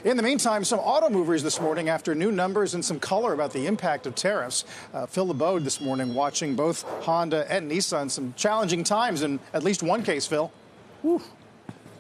In the meantime, some auto movers this morning after new numbers and some color about the impact of tariffs. Phil LeBeau this morning watching both Honda and Nissan. Some challenging times in at least one case, Phil. Whew.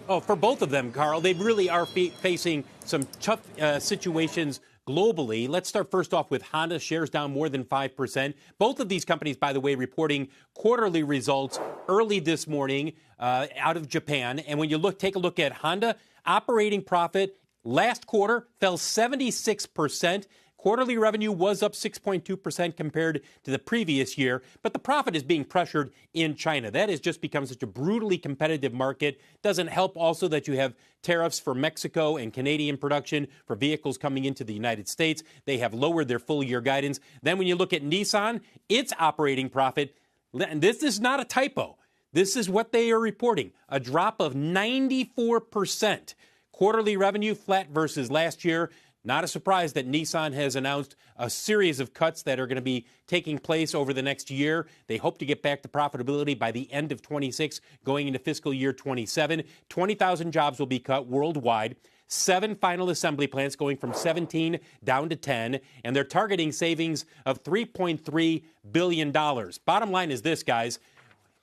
Oh, for both of them, Carl, they really are facing some tough situations globally. Let's start first off with Honda. Shares down more than 5%. Both of these companies, by the way, reporting quarterly results early this morning out of Japan. And when you take a look at Honda, operating profit last quarter fell 76%. Quarterly revenue was up 6.2% compared to the previous year, but the profit is being pressured in China. That has just become such a brutally competitive market. Doesn't help also that you have tariffs for Mexico and Canadian production for vehicles coming into the United States. They have lowered their full-year guidance. Then when you look at Nissan, its operating profit, and this is not a typo, this is what they are reporting, a drop of 94%. Quarterly revenue flat versus last year. Not a surprise that Nissan has announced a series of cuts that are going to be taking place over the next year. They hope to get back to profitability by the end of 26, going into fiscal year 27. 20,000 jobs will be cut worldwide. 7 final assembly plants going from 17 down to 10, and they're targeting savings of $3.3 billion. Bottom line is this, guys.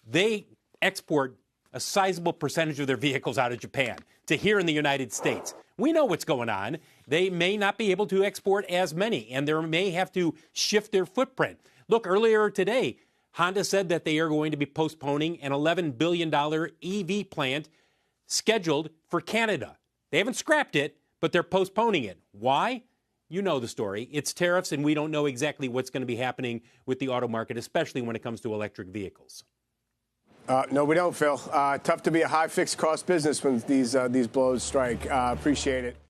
They export a sizable percentage of their vehicles out of Japan to here in the United States. We know what's going on. They may not be able to export as many, and they may have to shift their footprint. Look, earlier today, Honda said that they are going to be postponing an $11 billion EV plant scheduled for Canada. They haven't scrapped it, but they're postponing it. Why? You know the story. It's tariffs, and we don't know exactly what's going to be happening with the auto market, especially when it comes to electric vehicles. No, we don't, Phil. Tough to be a high fixed cost business when these blows strike. Appreciate it.